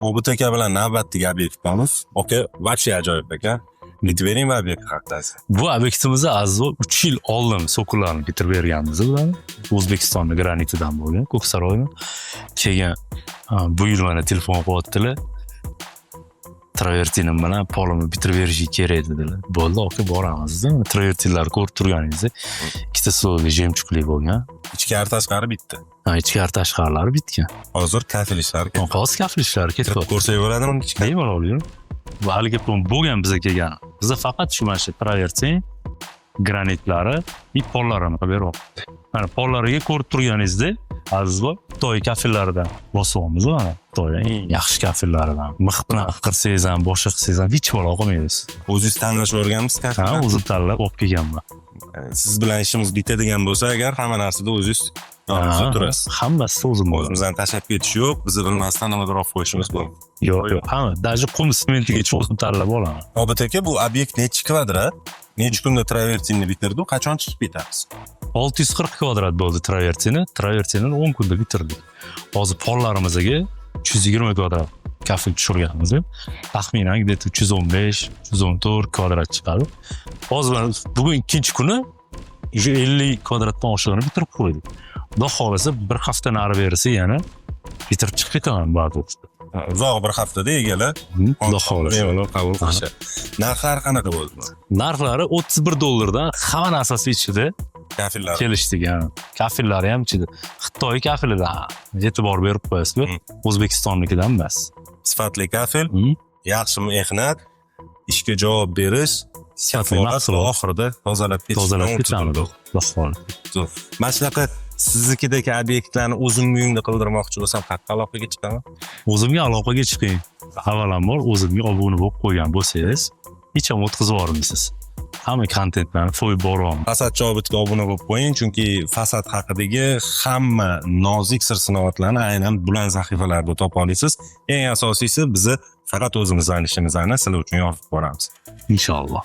Obid aka bilan navbatdagi obyektimiz. Aka, вообще ajoyib aka. Bitib bering va obyekt haqida. Bu obyektimizni azzo 3 yil oldin so'qlarni bitirib berganmiz ular. O'zbekistonning granitidan bo'lgan, Ko'ksaroyni. Keyin bu yil mana telefon qilyaptilar. Travertinim bilan polni bitirib berish kerak dedilar. Bo'ldi, aka boramiz. Travertinlarni ko'rib turganingizda ikkita stolga jemchuqli bo'lgan. Ichkari tashqari bitdi. Ichkari tashqarilari bitgan. Hozir kafil ishlari ketdi. Hozir kafil ishlari ketyapti. Ko'rsak bo'ladimi uni ichkari? Bemalol. Va haligi bo'lgan bizga kelgan. Bizda faqat shu mana shu travertin granitlari va pollarini qilib beryapti. Mana pollariga ko'rib turganingizda azizlar Xitoy kafillaridan bosyapmiz mana. Xitoy yaxshi kafillaridan. Mix bilan qirsangiz ham, boshqa qilsangiz ham hech balo qilmaysiz. O'zingiz tanlashib o'rganmisiz kafillarni? Ha, o'zim tanlab olib kelganman. Siz bilan ishimiz bitadigan bo'lsa agar hamma narsada o'zingiz yonimizda turasiz. Hammasi o'zim bo'laman. O'zimizdan tashlab ketish yo'q, bizni bilmasdan nimadir olib qo'yishimiz mumkin. Yo'q, hamma, даже qum sementigacha o'zim tanlab olaman. Obid aka, bu obyekt necha kvadrat? Necha kunda travertinni bitirdi? Qachon chiqib ketamiz? 640 kvadrat bo'ldi travertini. Travertini 10 kunda bitirdik. Hozir pollarimizga 320 kvadrat kafil tushirganmiz. Taxminan 315-314 kvadrat chiqadi. Hozir bugun ikkinchi kuni 50 kvadratdan oshig'ini bitirib qo'ydik. Xudo xolasa bir hafta nari bersa yana bitirib chiqib ketaman ba'zi. Uzoq bir haftada egalar Xudo xolasa. Bemalol qabul qilishadi. Narxlari qanaqa bo'ldi? Narxlari $31 dan hamma narsasi ichida Kafillar. kelishdik. Kafillari ham ichida. Xitoy kafilidan e'tibor berib qo'yasizlar. O'zbekistonnikidan emas. Sifatli kafil, yaxshi mehnat, ishga javob berish, Sifatli mahsulot oxirida tozalab ketamiz. Xudo xolasa. Mana shunaqa siznikidagi obyektlarni o'zim uyimda qildirmoqchi bo'lsam, qayerga aloqaga chiqaman? O'zimga aloqaga chiqing. Avvalambor o'zimga obuna bo'lib qo'ygan bo'lsangiz, hech ham o'tkazib yubormaysiz. Hamma kontentlarni qo'yib boraman. Fasadchi Obidga obuna bo'lib qo'ying, chunki fasad haqidagi hamma nozik sir-sinoatlarni aynan buland sahifalarda topa olasiz. Eng asosiysi bizni faqat o'zimizdan ishimizni sizlar uchun yozib boramiz. Inshaalloh.